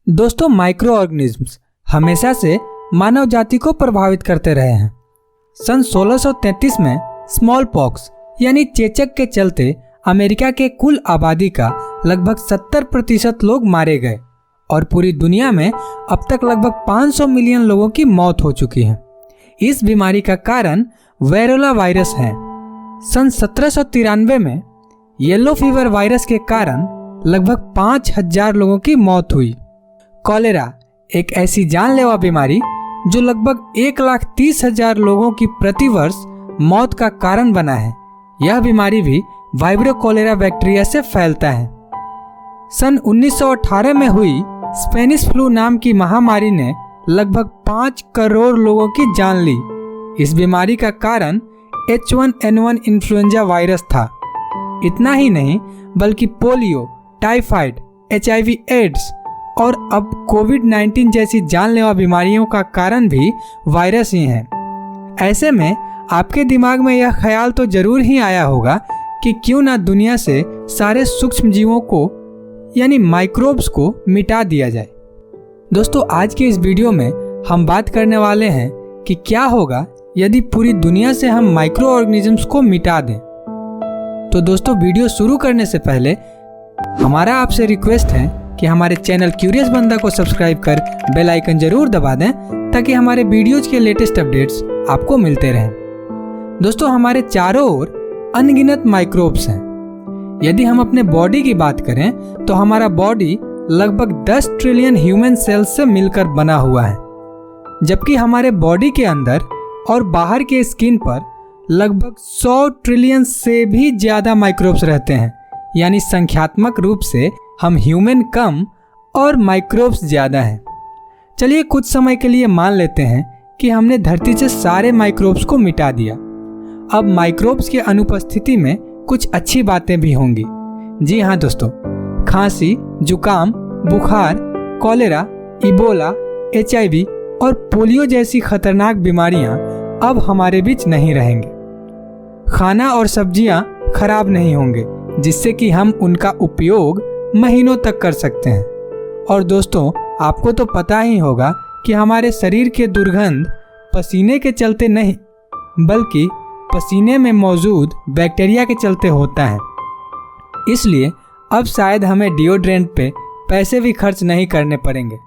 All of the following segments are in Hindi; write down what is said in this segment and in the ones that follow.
दोस्तों, माइक्रो ऑर्गेनिज्म्स हमेशा से मानव जाति को प्रभावित करते रहे हैं। सन 1633 में स्मॉल पॉक्स यानी चेचक के चलते अमेरिका के कुल आबादी का लगभग 70% लोग मारे गए और पूरी दुनिया में अब तक लगभग 500 मिलियन लोगों की मौत हो चुकी है। इस बीमारी का कारण वेरोला वायरस है। सन 1793 में येलो फीवर वायरस के कारण लगभग 5000 लोगों की मौत हुई। कॉलेरा एक ऐसी जानलेवा बीमारी जो लगभग 1,30,000 लोगों की प्रतिवर्ष मौत का कारण बना है। यह बीमारी भी वाइब्रो कॉलेरा बैक्टीरिया से फैलता है। सन 1918 में हुई स्पेनिश फ्लू नाम की महामारी ने लगभग 5 करोड़ लोगों की जान ली। इस बीमारी का कारण H1N1 इन्फ्लुएंजा वायरस था। इतना ही नहीं बल्कि पोलियो, टाइफाइड, HIV एड्स और अब कोविड-19 जैसी जानलेवा बीमारियों का कारण भी वायरस ही है। ऐसे में आपके दिमाग में यह ख्याल तो जरूर ही आया होगा कि क्यों ना दुनिया से सारे सूक्ष्म जीवों को यानी माइक्रोब्स को मिटा दिया जाए। दोस्तों, आज के इस वीडियो में हम बात करने वाले हैं कि क्या होगा यदि पूरी दुनिया से हम माइक्रो ऑर्गेनिजम्स को मिटा दें। तो दोस्तों, वीडियो शुरू करने से पहले हमारा आपसे रिक्वेस्ट है कि हमारे चैनल क्यूरियस बंदा को सब्सक्राइब कर बेल आइकन जरूर दबा दें ताकि हमारे वीडियोज के लेटेस्ट अपडेट्स आपको मिलते रहें। दोस्तों, हमारे चारों ओर अनगिनत माइक्रोब्स हैं। यदि हम अपने बॉडी की बात करें तो हमारा बॉडी लगभग 10 ट्रिलियन ह्यूमन सेल्स से मिलकर बना हुआ है, जबकि हमारे बॉडी के अंदर और बाहर के स्किन पर लगभग 100 ट्रिलियन से भी ज़्यादा माइक्रोब्स रहते हैं। यानी संख्यात्मक रूप से हम ह्यूमन कम और माइक्रोब्स ज़्यादा हैं। चलिए कुछ समय के लिए मान लेते हैं कि हमने धरती से सारे माइक्रोब्स को मिटा दिया। अब माइक्रोब्स की अनुपस्थिति में कुछ अच्छी बातें भी होंगी। जी हाँ दोस्तों, खांसी, जुकाम, बुखार, कॉलेरा, इबोला, HIV और पोलियो जैसी खतरनाक बीमारियां अब हमारे बीच नहीं रहेंगे। खाना और सब्जियां खराब नहीं होंगे जिससे कि हम उनका उपयोग महीनों तक कर सकते हैं। और दोस्तों, आपको तो पता ही होगा कि हमारे शरीर के दुर्गंध पसीने के चलते नहीं बल्कि पसीने में मौजूद बैक्टीरिया के चलते होता है। इसलिए अब शायद हमें डिओड्रेंट पे पैसे भी खर्च नहीं करने पड़ेंगे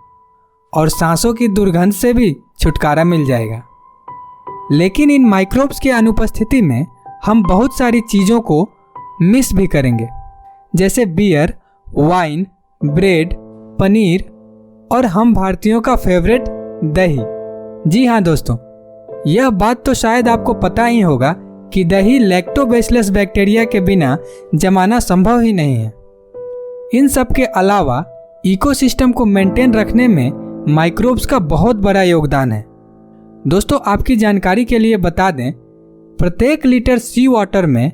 और सांसों की दुर्गंध से भी छुटकारा मिल जाएगा। लेकिन इन माइक्रोब्स की अनुपस्थिति में हम बहुत सारी चीज़ों को मिस भी करेंगे, जैसे बियर, वाइन, ब्रेड, पनीर और हम भारतीयों का फेवरेट दही। जी हाँ दोस्तों, यह बात तो शायद आपको पता ही होगा कि दही लैक्टोबैसिलस बैक्टीरिया के बिना जमाना संभव ही नहीं है। इन सब के अलावा इकोसिस्टम को मेंटेन रखने में माइक्रोब्स का बहुत बड़ा योगदान है। दोस्तों, आपकी जानकारी के लिए बता दें, प्रत्येक लीटर सी वाटर में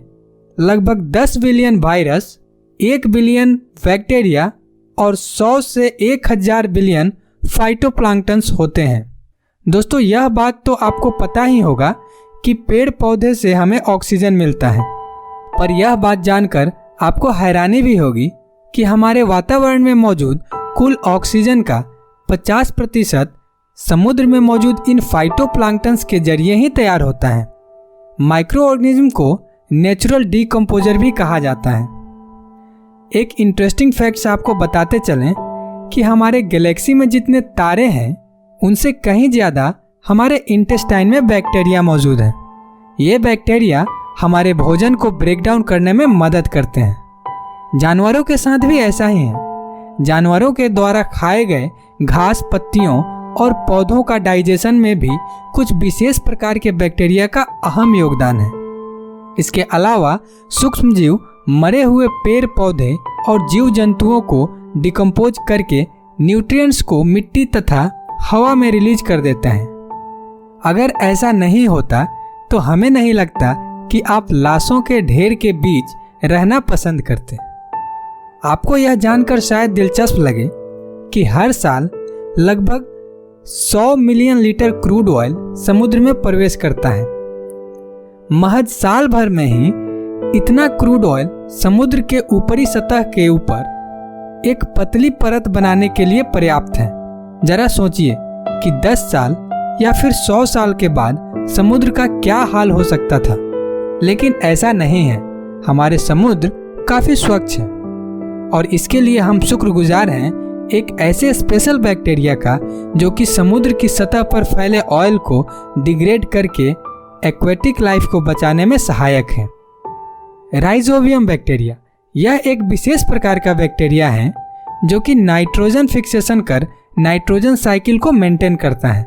लगभग 10 बिलियन वायरस, 1 बिलियन बैक्टीरिया और 100 से 1000 बिलियन फाइटोप्लैंक्टन्स होते हैं। दोस्तों, यह बात तो आपको पता ही होगा कि पेड़ पौधे से हमें ऑक्सीजन मिलता है, पर यह बात जानकर आपको हैरानी भी होगी कि हमारे वातावरण में मौजूद कुल ऑक्सीजन का 50% समुद्र में मौजूद इन फाइटोप्लैंक्टन्स के जरिए ही तैयार होता है। माइक्रो ऑर्गेनिज्म को नेचुरल डीकम्पोजर भी कहा जाता है। एक इंटरेस्टिंग फैक्ट्स आपको बताते चलें कि हमारे गैलेक्सी में जितने तारे हैं उनसे कहीं ज़्यादा हमारे इंटेस्टाइन में बैक्टीरिया मौजूद हैं। ये बैक्टीरिया हमारे भोजन को ब्रेक डाउन करने में मदद करते हैं। जानवरों के साथ भी ऐसा ही है। जानवरों के द्वारा खाए गए घास, पत्तियों और पौधों का डाइजेशन में भी कुछ विशेष प्रकार के बैक्टीरिया का अहम योगदान है। इसके अलावा सूक्ष्म जीव मरे हुए पेड़ पौधे और जीव जंतुओं को डिकम्पोज करके न्यूट्रिएंट्स को मिट्टी तथा हवा में रिलीज कर देता है। अगर ऐसा नहीं होता तो हमें नहीं लगता कि आप लाशों के ढेर के बीच रहना पसंद करते। आपको यह जानकर शायद दिलचस्प लगे कि हर साल लगभग 100 मिलियन लीटर क्रूड ऑयल समुद्र में प्रवेश करता है। महज साल भर में ही इतना क्रूड ऑयल समुद्र के ऊपरी सतह के ऊपर एक पतली परत बनाने के लिए पर्याप्त है। जरा सोचिए कि 10 साल या फिर 100 साल के बाद समुद्र का क्या हाल हो सकता था। लेकिन ऐसा नहीं है, हमारे समुद्र काफी स्वच्छ है और इसके लिए हम शुक्रगुजार हैं एक ऐसे स्पेशल बैक्टीरिया का जो कि समुद्र की सतह पर फैले ऑयल को डिग्रेड करके एक्वेटिक लाइफ को बचाने में सहायक है। राइजोबियम बैक्टीरिया यह एक विशेष प्रकार का बैक्टीरिया है जो कि नाइट्रोजन फिक्सेशन कर नाइट्रोजन साइकिल को मेंटेन करता है।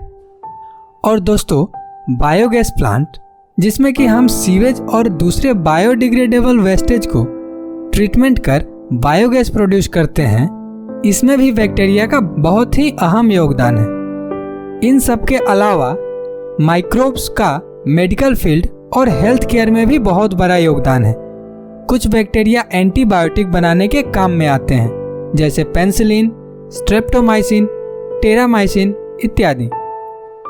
और दोस्तों, बायोगैस प्लांट जिसमें कि हम सीवेज और दूसरे बायोडिग्रेडेबल वेस्टेज को ट्रीटमेंट कर बायोगैस प्रोड्यूस करते हैं, इसमें भी बैक्टीरिया का बहुत ही अहम योगदान है। इन सब के अलावा माइक्रोब्स का मेडिकल फील्ड और हेल्थ केयर में भी बहुत बड़ा योगदान है। कुछ बैक्टीरिया एंटीबायोटिक बनाने के काम में आते हैं, जैसे पेनिसिलिन, स्ट्रेप्टोमाइसिन, टेरामाइसिन इत्यादि।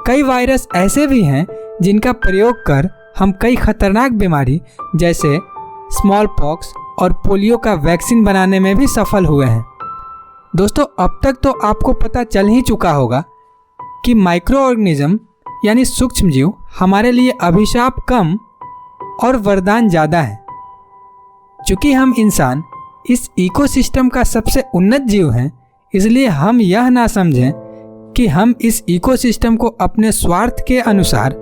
कई वायरस ऐसे भी हैं जिनका प्रयोग कर हम कई खतरनाक बीमारी जैसे स्मॉल पॉक्स और पोलियो का वैक्सीन बनाने में भी सफल हुए हैं। दोस्तों, अब तक तो आपको पता चल ही चुका होगा कि माइक्रो ऑर्गेनिज्म यानी सूक्ष्मजीव हमारे लिए अभिशाप कम और वरदान ज़्यादा है। चूँकि हम इंसान इस इकोसिस्टम का सबसे उन्नत जीव हैं, इसलिए हम यह ना समझें कि हम इस इकोसिस्टम को अपने स्वार्थ के अनुसार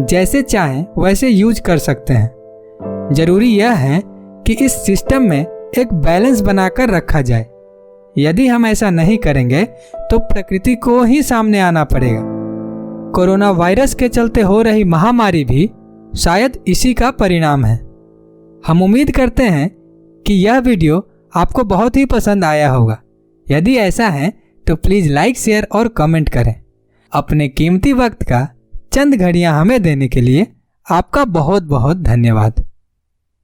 जैसे चाहें वैसे यूज कर सकते हैं। जरूरी यह है कि इस सिस्टम में एक बैलेंस बनाकर रखा जाए। यदि हम ऐसा नहीं करेंगे तो प्रकृति को ही सामने आना पड़ेगा। कोरोना वायरस के चलते हो रही महामारी भी शायद इसी का परिणाम है। हम उम्मीद करते हैं कि यह वीडियो आपको बहुत ही पसंद आया होगा। यदि ऐसा है तो प्लीज़ लाइक, शेयर और कमेंट करें। अपने कीमती वक्त का चंद घड़ियां हमें देने के लिए आपका बहुत बहुत धन्यवाद।